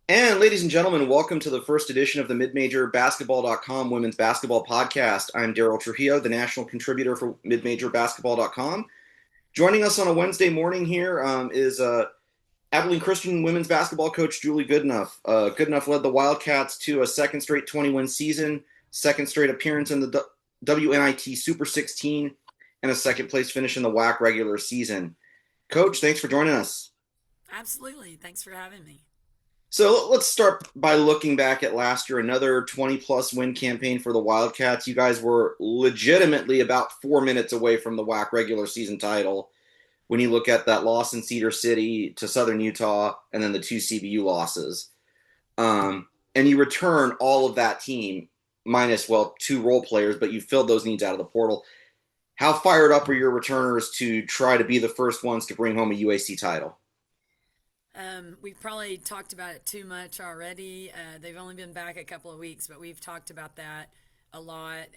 And ladies and gentlemen, welcome to the first edition of the midmajorbasketball.com women's basketball podcast. I'm Derryl Trujillo, the national contributor for midmajorbasketball.com. Joining us on a Wednesday morning here is Abilene Christian women's basketball coach Julie Goodenough. Goodenough led the Wildcats to a second straight 20-win season, second straight appearance in the WNIT Super 16, and a second place finish in the WAC regular season. Coach, thanks for joining us. Absolutely. Thanks for having me. So let's start by looking back at last year, another 20 plus win campaign for the Wildcats. You guys were legitimately about 4 minutes away from the WAC regular season title when you look at that loss in Cedar City to Southern Utah and then the two CBU losses. And you return all of that team minus, well, two role players, but you filled those needs out of the portal. How fired up are your returners to try to be the first ones to bring home a UAC title? We've probably talked about it too much already. They've only been back a couple of weeks, but we've talked about that a lot.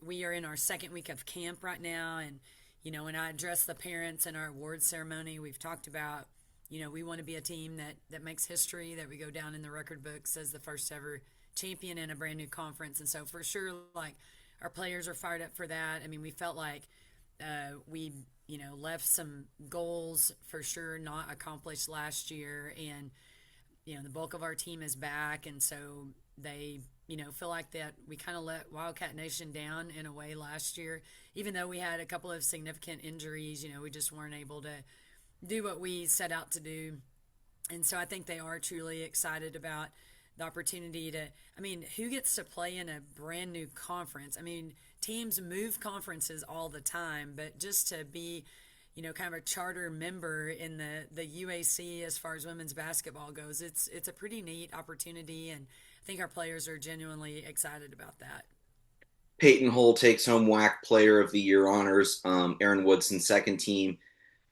We are in our second week of camp right now, and when I address the parents in our awards ceremony, we've talked about we want to be a team that makes history, that we go down in the record books as the first ever champion in a brand new conference, and so for sure, like our players are fired up for that. I mean, we felt like we left some goals for sure not accomplished last year, and the bulk of our team is back, and so they feel like that we kind of let Wildcat Nation down in a way last year, even though we had a couple of significant injuries. We just weren't able to do what we set out to do, and so I think they are truly excited about the opportunity to. I mean, who gets to play in a brand new conference? I mean, teams move conferences all the time, but just to be, kind of a charter member in the UAC as far as women's basketball goes, it's a pretty neat opportunity, and I think our players are genuinely excited about that. Peyton Hull takes home WAC Player of the Year honors. Aaron Woodson, second team.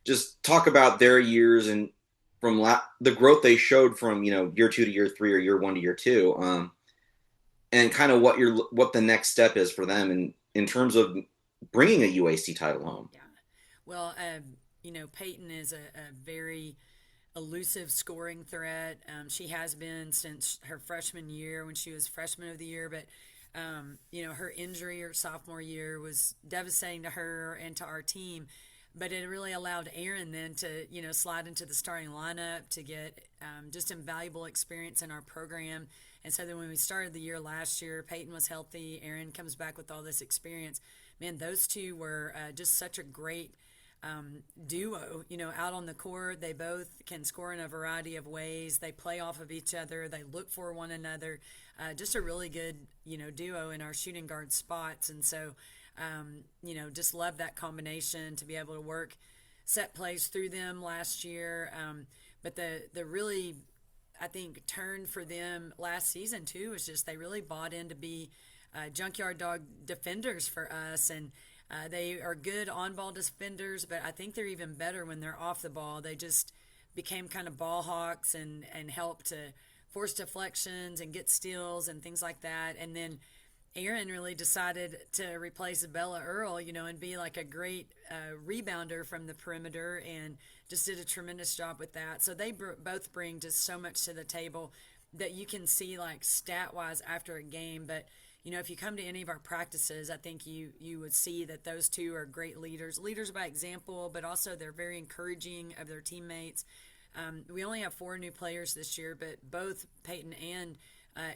Just talk about their years and from the growth they showed from year two to year three or year one to year two, and kind of what the next step is for them in terms of bringing a UAC title home. Yeah. Well, Peyton is a very elusive scoring threat. She has been since her freshman year when she was freshman of the year, but her injury her sophomore year was devastating to her and to our team. But it really allowed Aaron then to, slide into the starting lineup to get just invaluable experience in our program. And so then when we started the year last year, Peyton was healthy. Aaron comes back with all this experience. Man, those two were just such a great duo. Out on the court, they both can score in a variety of ways. They play off of each other. They look for one another. Just a really good, duo in our shooting guard spots. And so, just love that combination to be able to work set plays through them last year. But the really, I think, turn for them last season too was just they really bought in to be junkyard dog defenders for us, and they are good on-ball defenders, but I think they're even better when they're off the ball. They just became kind of ball hawks and help to force deflections and get steals and things like that. And then Aaron really decided to replace Bella Earl, and be like a great rebounder from the perimeter, and just did a tremendous job with that. So they both bring just so much to the table that you can see like stat wise after a game. But if you come to any of our practices, I think you would see that those two are great leaders by example, but also they're very encouraging of their teammates. We only have 4 new players this year, but both Peyton and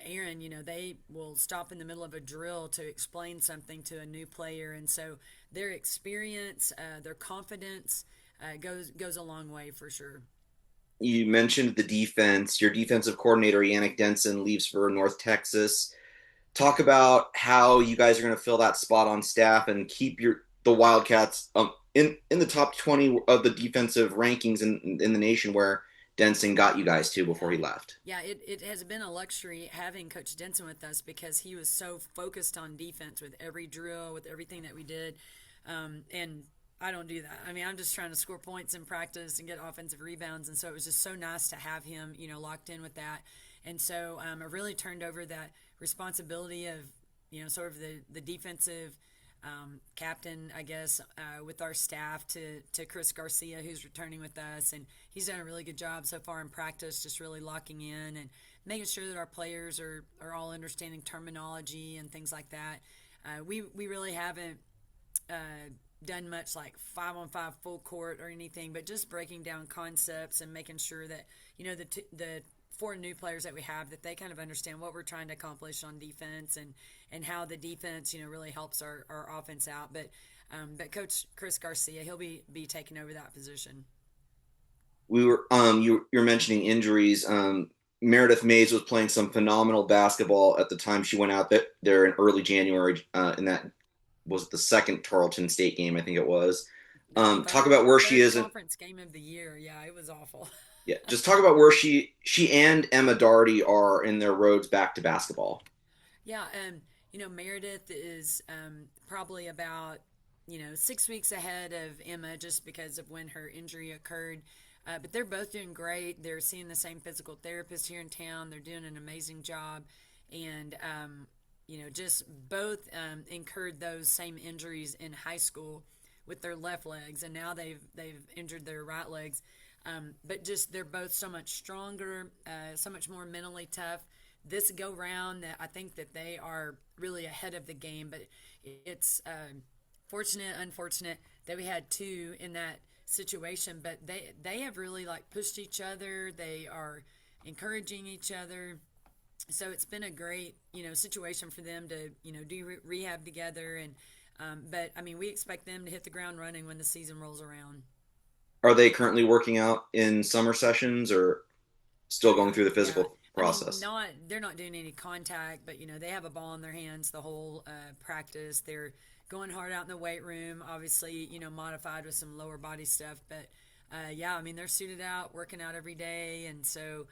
Aaron, they will stop in the middle of a drill to explain something to a new player, and so their experience, their confidence goes a long way for sure. You mentioned the defense. Your defensive coordinator Yannick Denson leaves for North Texas. Talk about how you guys are going to fill that spot on staff and keep the Wildcats in the top 20 of the defensive rankings in the nation, where Denson got you guys to before he left. Yeah, it has been a luxury having Coach Denson with us because he was so focused on defense with every drill, with everything that we did. And I don't do that. I mean, I'm just trying to score points in practice and get offensive rebounds. And so it was just so nice to have him, locked in with that. And so I really turned over that responsibility of, sort of the defensive captain, I guess, with our staff to Chris Garcia, who's returning with us. And he's done a really good job so far in practice, just really locking in and making sure that our players are all understanding terminology and things like that. We really haven't done much like 5-on-5 full court or anything, but just breaking down concepts and making sure that, the four new players that we have, that they kind of understand what we're trying to accomplish on defense and how the defense, really helps our offense out. But Coach Chris Garcia, he'll be taking over that position. We were you're mentioning injuries. Meredith Mays was playing some phenomenal basketball at the time she went out there in early January, and that was the second Tarleton State game, I think it was. The Talk third about where she third is. conference game of the year. Yeah, it was awful. Yeah, just talk about where she and Emma Darty are in their roads back to basketball. Yeah, Meredith is probably about 6 weeks ahead of Emma just because of when her injury occurred. But they're both doing great. They're seeing the same physical therapist here in town. They're doing an amazing job, and just both incurred those same injuries in high school with their left legs, and now they've injured their right legs. But just they're both so much stronger, so much more mentally tough. This go round, that I think that they are really ahead of the game. But it's fortunate, unfortunate that we had two in that situation. But they have really like pushed each other. They are encouraging each other. So it's been a great situation for them to do rehab together. And but I mean, we expect them to hit the ground running when the season rolls around. Are they currently working out in summer sessions or still Yeah, going through the yeah. physical I mean, process? not they're not doing any contact, but they have a ball in their hands the whole practice. They're going hard out in the weight room, obviously, modified with some lower body stuff. But yeah, I mean, they're suited out, working out every day, and so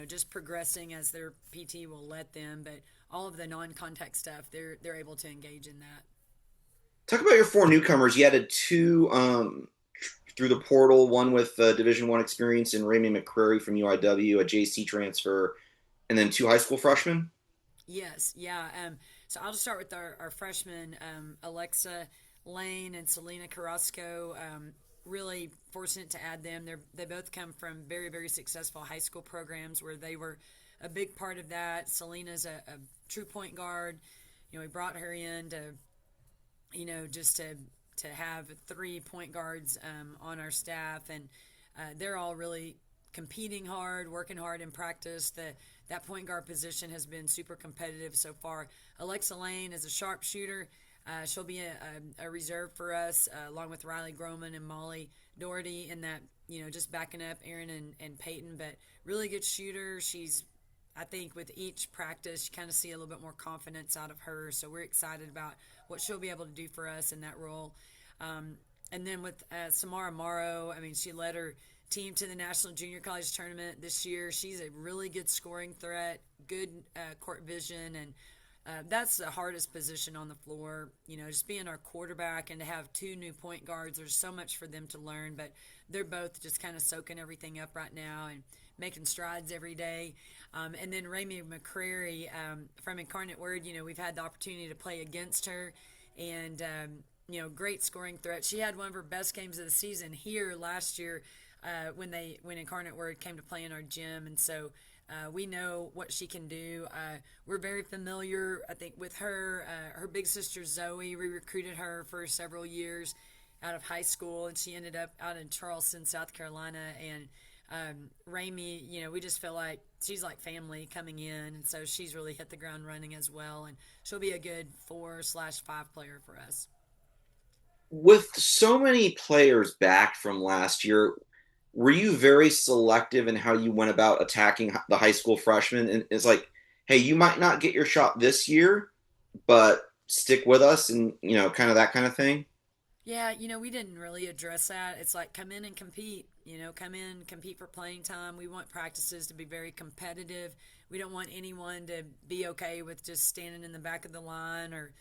just progressing as their PT will let them. But all of the non-contact stuff, they're able to engage in that. Talk about your four newcomers. You added two through the portal, one with Division One experience in Raymond McCrary from UIW, a JC transfer, and then two high school freshmen. Yes, yeah. So I'll just start with our freshmen, Alexa Lane and Selena Carrasco. Really fortunate to add them. They both come from very, very successful high school programs where they were a big part of that. Selena's a true point guard. We brought her in to, just to have three point guards on our staff, and they're all really competing hard, working hard in practice. That point guard position has been super competitive so far. Alexa Lane is a sharpshooter. She'll be a reserve for us, along with Riley Groman and Molly Doherty, in that, just backing up Aaron and Peyton. But really good shooter. I think with each practice, you kind of see a little bit more confidence out of her. So we're excited about what she'll be able to do for us in that role. And then with Samara Morrow, I mean, she led her team to the National Junior College Tournament this year. She's a really good scoring threat, good court vision, and that's the hardest position on the floor. Just being our quarterback and to have two new point guards, there's so much for them to learn, but they're both just kind of soaking everything up right now and making strides every day. And then Ramey McCrary from Incarnate Word, we've had the opportunity to play against her, and great scoring threat. She had one of her best games of the season here last year when Incarnate Word came to play in our gym, and so we know what she can do. We're very familiar, I think, with her. Her big sister Zoe, we recruited her for several years out of high school, and she ended up out in Charleston, South Carolina. And Ramey, we just feel like she's like family coming in, and so she's really hit the ground running as well, and she'll be a good 4/5 player for us. With so many players back from last year, were you very selective in how you went about attacking the high school freshmen? And it's like, hey, you might not get your shot this year, but stick with us, and kind of that kind of thing. Yeah, we didn't really address that. It's like come in and compete. Come in, compete for playing time. We want practices to be very competitive. We don't want anyone to be okay with just standing in the back of the line, or,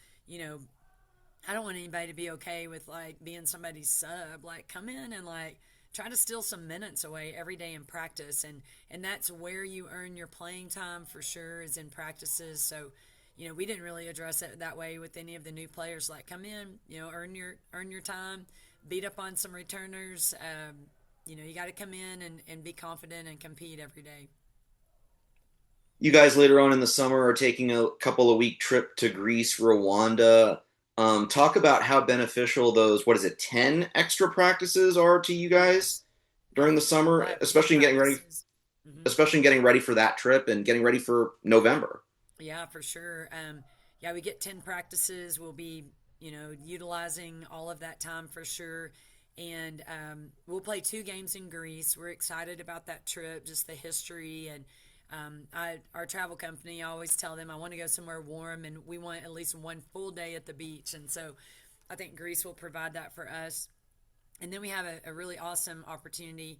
I don't want anybody to be okay with like being somebody's sub. Like come in and like try to steal some minutes away every day in practice, and that's where you earn your playing time for sure, is in practices. So we didn't really address it that way with any of the new players. Like, come in, earn your time, beat up on some returners. You got to come in and be confident and compete every day. You guys later on in the summer are taking a couple of week trip to Greece, Rwanda. Talk about how beneficial those, what is it, 10 extra practices are to you Yes. guys during the We'll summer, have 10 especially in getting ready, practices. Hmm. especially in getting ready for that trip and getting ready for November. Yeah, for sure. Yeah, we get 10 practices. We'll be, utilizing all of that time for sure. And we'll play 2 games in Greece. We're excited about that trip, just the history. And our travel company, I always tell them I want to go somewhere warm and we want at least one full day at the beach. And so I think Greece will provide that for us. And then we have a really awesome opportunity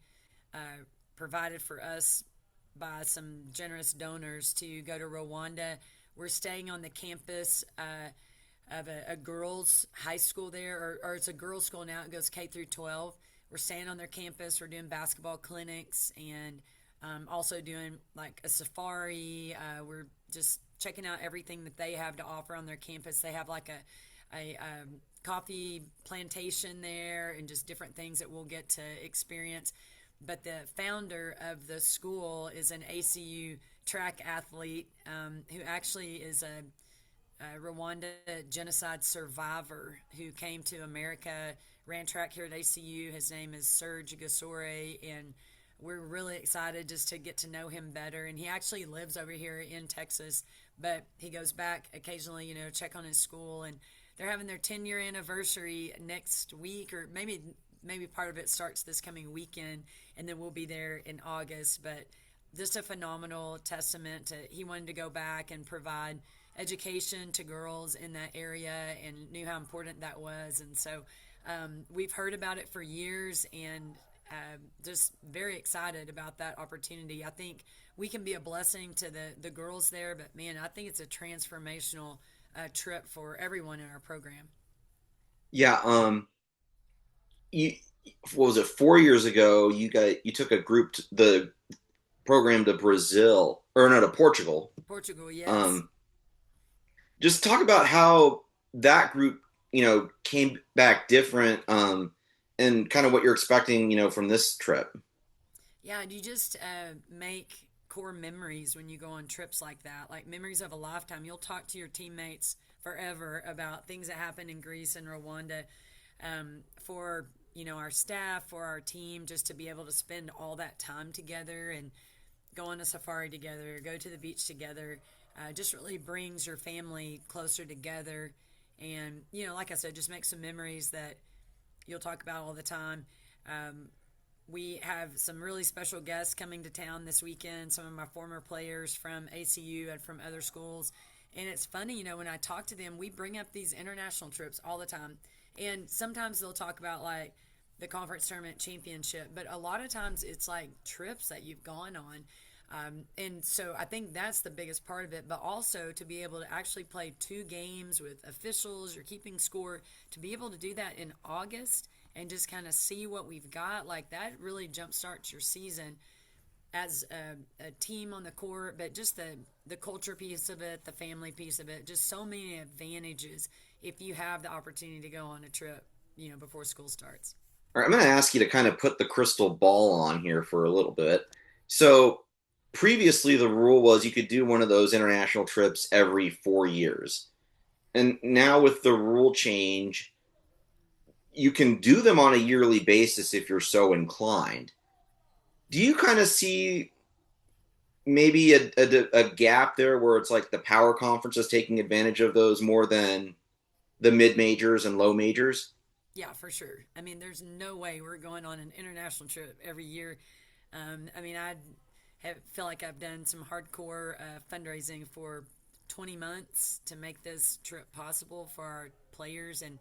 provided for us by some generous donors to go to Rwanda. We're staying on the campus of a girls' high school there, or it's a girls' school now. It goes K through 12. We're staying on their campus. We're doing basketball clinics and also doing like a safari. We're just checking out everything that they have to offer on their campus. They have like a coffee plantation there and just different things that we'll get to experience. But the founder of the school is an ACU track athlete who actually is a Rwanda genocide survivor who came to America, ran track here at ACU. His name is Serge Gasore, and we're really excited just to get to know him better. And he actually lives over here in Texas, but he goes back occasionally, check on his school. And they're having their 10-year anniversary next week, or maybe part of it starts this coming weekend, and then we'll be there in August. But just a phenomenal testament to he wanted to go back and provide education to girls in that area and knew how important that was. And so we've heard about it for years and just very excited about that opportunity. I think we can be a blessing to the girls there, but man, I think it's a transformational trip for everyone in our program. Yeah, you, what was it, 4 years ago, you took a group, the program to Brazil, or no, to Portugal. Portugal, yes. Um, just talk about how that group, came back different, and kind of what you're expecting, from this trip. Yeah, and you just make core memories when you go on trips like that, like memories of a lifetime. You'll talk to your teammates forever about things that happened in Greece and Rwanda. For our staff, for our team, just to be able to spend all that time together and go on a safari together, go to the beach together, just really brings your family closer together. And like I said, just make some memories that you'll talk about all the time. We have some really special guests coming to town this weekend, some of my former players from ACU and from other schools. And it's funny, when I talk to them, we bring up these international trips all the time. And sometimes they'll talk about like the conference tournament championship, but a lot of times it's like trips that you've gone on. And so I think that's the biggest part of it, but also to be able to actually play 2 games with officials, you're keeping score, to be able to do that in August and just kind of see what we've got, like that really jumpstarts your season as a team on the court, but just the culture piece of it, the family piece of it, just so many advantages if you have the opportunity to go on a trip, before school starts. All right, I'm going to ask you to kind of put the crystal ball on here for a little bit. So, previously, the rule was you could do one of those international trips every 4 years. And now, with the rule change, you can do them on a yearly basis if you're so inclined. Do you kind of see maybe a gap there where it's like the power conferences taking advantage of those more than the mid majors and low majors? Yeah, for sure. I mean, there's no way we're going on an international trip every year. I mean, feel like I've done some hardcore fundraising for 20 months to make this trip possible for our players, and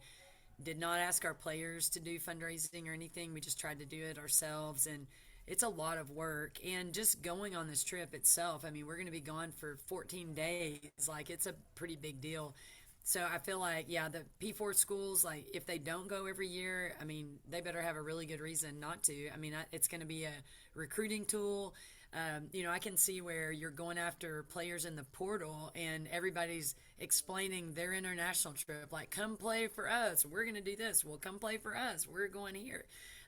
did not ask our players to do fundraising or anything. We just tried to do it ourselves, and it's a lot of work. And just going on this trip itself, I mean, we're going to be gone for 14 days. Like, it's a pretty big deal. So I feel like, yeah, the P4 schools, like, if they don't go every year, I mean, they better have a really good reason not to. I mean, it's going to be a recruiting tool. I can see where you're going after players in the portal and everybody's explaining their international trip. Like, come play for us. We're going to do this. Well, come play for us. We're going here.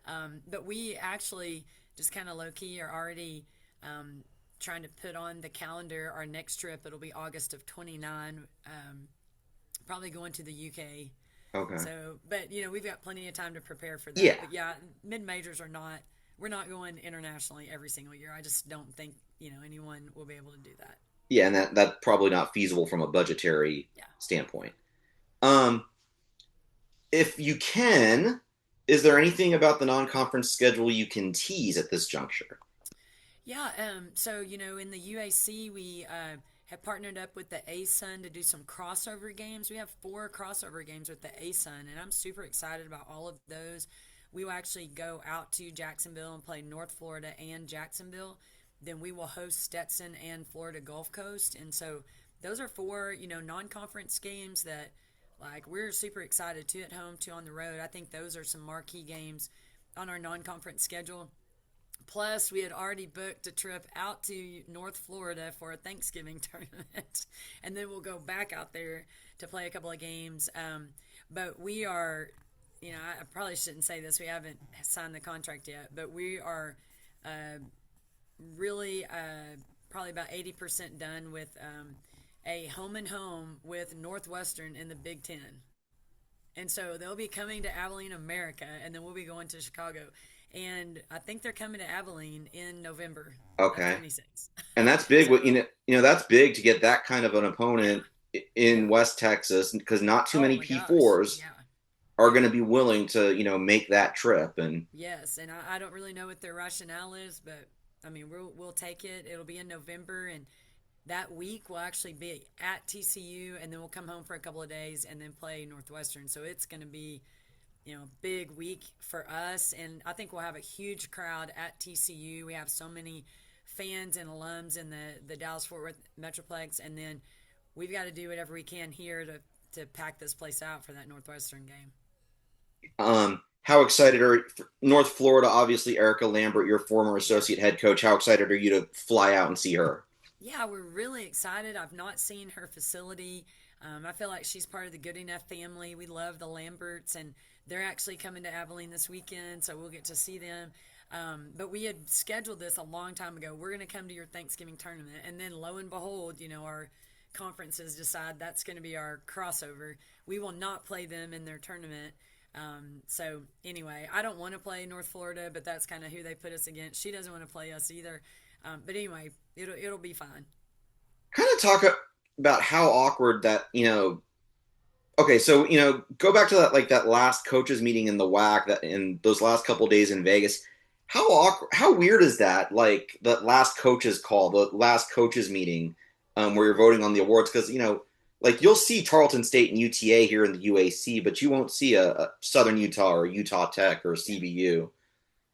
But we actually just kind of low key are already trying to put on the calendar our next trip. It'll be August of 29, probably going to the UK. Okay. So, but we've got plenty of time to prepare for Yeah. that. But yeah, mid majors are not. We're not going internationally every single year. I just don't think anyone will be able to do that. Yeah, and that's probably not feasible from a budgetary Yeah. standpoint. Um, if you can, is there anything about the non-conference schedule you can tease at this juncture? Yeah. So in the UAC, we have partnered up with the ASUN to do some crossover games. We have 4 crossover games with the ASUN, and I'm super excited about all of those. We will actually go out to Jacksonville and play North Florida and Jacksonville. Then we will host Stetson and Florida Gulf Coast, and so those are 4 non-conference games that like we're super excited, 2 at home, 2 on the road. I think those are some marquee games on our non-conference schedule. Plus, we had already booked a trip out to North Florida for a Thanksgiving tournament, and then we'll go back out there to play a couple of games. But we are, I probably shouldn't say this. We haven't signed the contract yet, but we are really probably about 80% done with a home and home with Northwestern in the Big Ten. And so they'll be coming to Abilene, America, and then we'll be going to Chicago. And I think they're coming to Abilene in November of Okay. 26. And that's big. So, That's big to get that kind of an yeah, opponent yeah. in West Texas because not too Oh many my gosh. P4s Yeah, are yeah. going to be willing to, make that trip. And Yes. And I don't really know what their rationale is, but I mean, we'll take it. It'll be in November. And that week we'll actually be at TCU, and then we'll come home for a couple of days and then play Northwestern. So it's going to be big week for us, and I think we'll have a huge crowd at TCU. We have so many fans and alums in the Dallas Fort Worth Metroplex, and then we've got to do whatever we can here to pack this place out for that Northwestern game. how excited are North Florida? Obviously, Erica Lambert, your former Yeah. associate head coach. How excited are you to fly out and see her? Yeah, we're really excited. I've not seen her facility. I feel like she's part of the Goodenough family. We love the Lamberts, and they're actually coming to Abilene this weekend, so we'll get to see them. But we had scheduled this a long time ago. We're going to come to your Thanksgiving tournament, and then lo and behold, our conferences decide that's going to be our crossover. We will not play them in their tournament. So anyway, I don't want to play North Florida, but that's kind of who they put us against. She doesn't want to play us either. But anyway, it'll be fine. Kind of talk about how awkward that Okay, so go back to that that last coaches meeting in the WAC that in those last couple days in Vegas. How awkward, how weird is that? Like the last coaches call, the last coaches meeting, where you're voting on the awards because like you'll see Tarleton State and UTA here in the UAC, but you won't see a Southern Utah or Utah Tech or Yeah. CBU,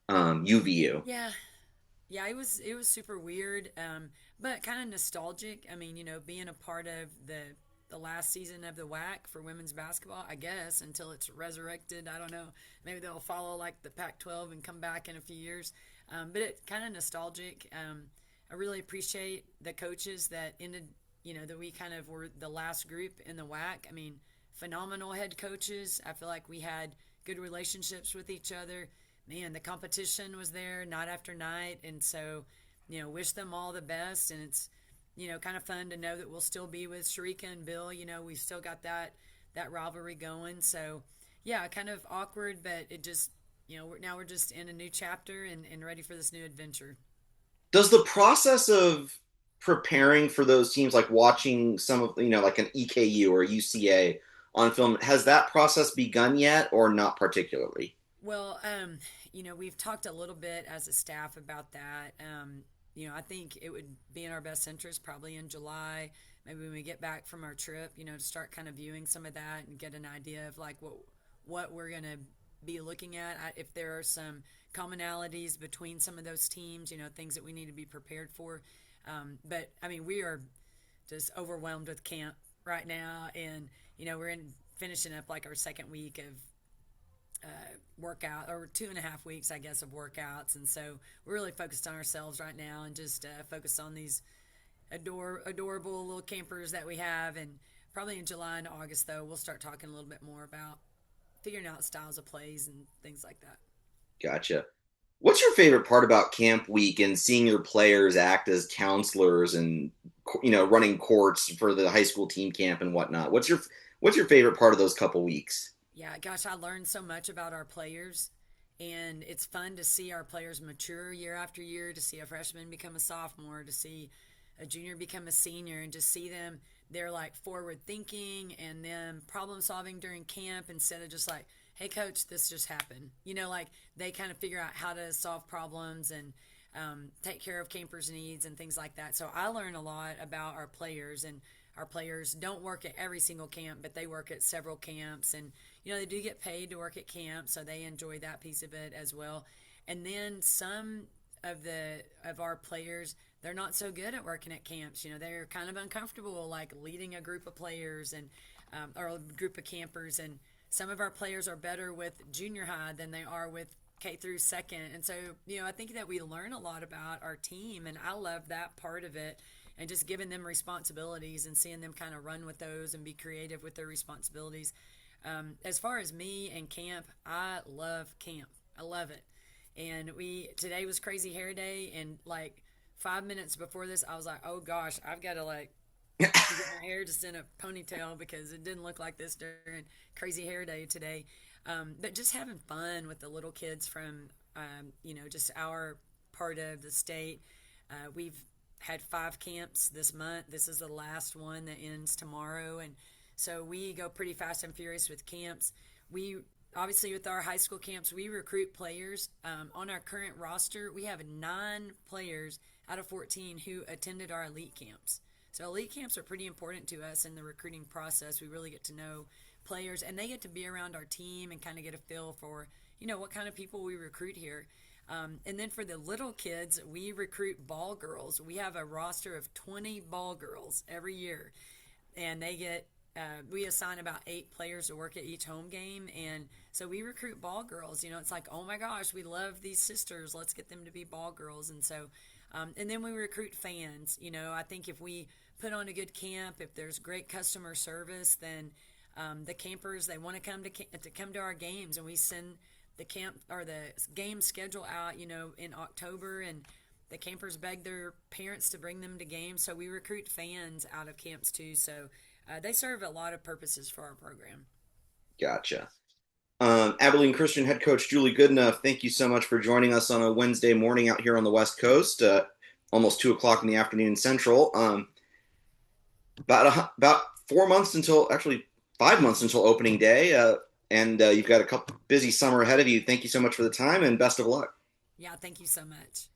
UVU. Yeah. Yeah, it was super weird, but kind of nostalgic. I mean, being a part of the last season of the WAC for women's basketball, I guess, until it's resurrected. I don't know. Maybe they'll follow like the Pac-12 and come back in a few years. But it kind of nostalgic. I really appreciate the coaches that ended. That we kind of were the last group in the WAC. I mean, phenomenal head coaches. I feel like we had good relationships with each other. Man, the competition was there night after night, and so wish them all the best. And it's kind of fun to know that we'll still be with Sharika and Bill. We've still got that rivalry going. So yeah, kind of awkward, but it just now we're just in a new chapter and ready for this new adventure. Does the process of preparing for those teams, like watching some of like an EKU or UCA on film, has that process begun yet, or not particularly? Well, we've talked a little bit as a staff about that. I think it would be in our best interest probably in July, maybe when we get back from our trip, to start kind of viewing some of that and get an idea of like what we're going to be looking at. If there are some commonalities between some of those teams, things that we need to be prepared for. But I mean, we are just overwhelmed with camp right now, and we're in finishing up like our second week workout, or 2.5 weeks, I guess, of workouts. And so we're really focused on ourselves right now and just focused on these adorable little campers that we have. And probably in July and August, though, we'll start talking a little bit more about figuring out styles of plays and things like that. Gotcha. What's your favorite part about camp week and seeing your players act as counselors and running courts for the high school team camp and whatnot? What's your favorite part of those couple weeks? Yeah, gosh, I learned so much about our players, and it's fun to see our players mature year after year, to see a freshman become a sophomore, to see a junior become a senior, and just see them. They're like forward thinking and them problem solving during camp instead of just like, hey, coach, this just happened. Like they kind of figure out how to solve problems and take care of campers' needs and things like that. So I learn a lot about our players, and our players don't work at every single camp, but they work at several camps, and they do get paid to work at camp, so they enjoy that piece of it as well. And then some of our players, they're not so good at working at camps. They're kind of uncomfortable like leading a group of players and or a group of campers. And some of our players are better with junior high than they are with K through second. And so, I think that we learn a lot about our team, and I love that part of it. And just giving them responsibilities and seeing them kind of run with those and be creative with their responsibilities. As far as me and camp, I love camp. I love it. And today was Crazy Hair Day, and like 5 minutes before this, I was like, oh gosh, I've got to like get my hair just in a ponytail because it didn't look like this during Crazy Hair Day today. But just having fun with the little kids from, just our part of the state. We've had 5 camps this month. This is the last one that ends tomorrow. And so we go pretty fast and furious with camps. We obviously, with our high school camps, we recruit players. On our current roster, we have 9 players out of 14 who attended our elite camps. So elite camps are pretty important to us in the recruiting process. We really get to know players, and they get to be around our team and kind of get a feel for, what kind of people we recruit here. And then for the little kids, we recruit ball girls. We have a roster of 20 ball girls every year, and we assign about 8 players to work at each home game. And so we recruit ball girls. It's like, oh my gosh, we love these sisters. Let's get them to be ball girls. And so, and then we recruit fans. I think if we put on a good camp, if there's great customer service, then the campers, they want to come to our games, and we send the camp or the game schedule out, in October, and the campers beg their parents to bring them to games. So we recruit fans out of camps too. So they serve a lot of purposes for our program. Gotcha. Abilene Christian head coach Julie Goodenough, thank you so much for joining us on a Wednesday morning out here on the West Coast, almost 2 o'clock in the afternoon Central. About 4 months until, actually 5 months until opening day, and you've got a couple busy summer ahead of you. Thank you so much for the time, and best of luck. Yeah, thank you so much.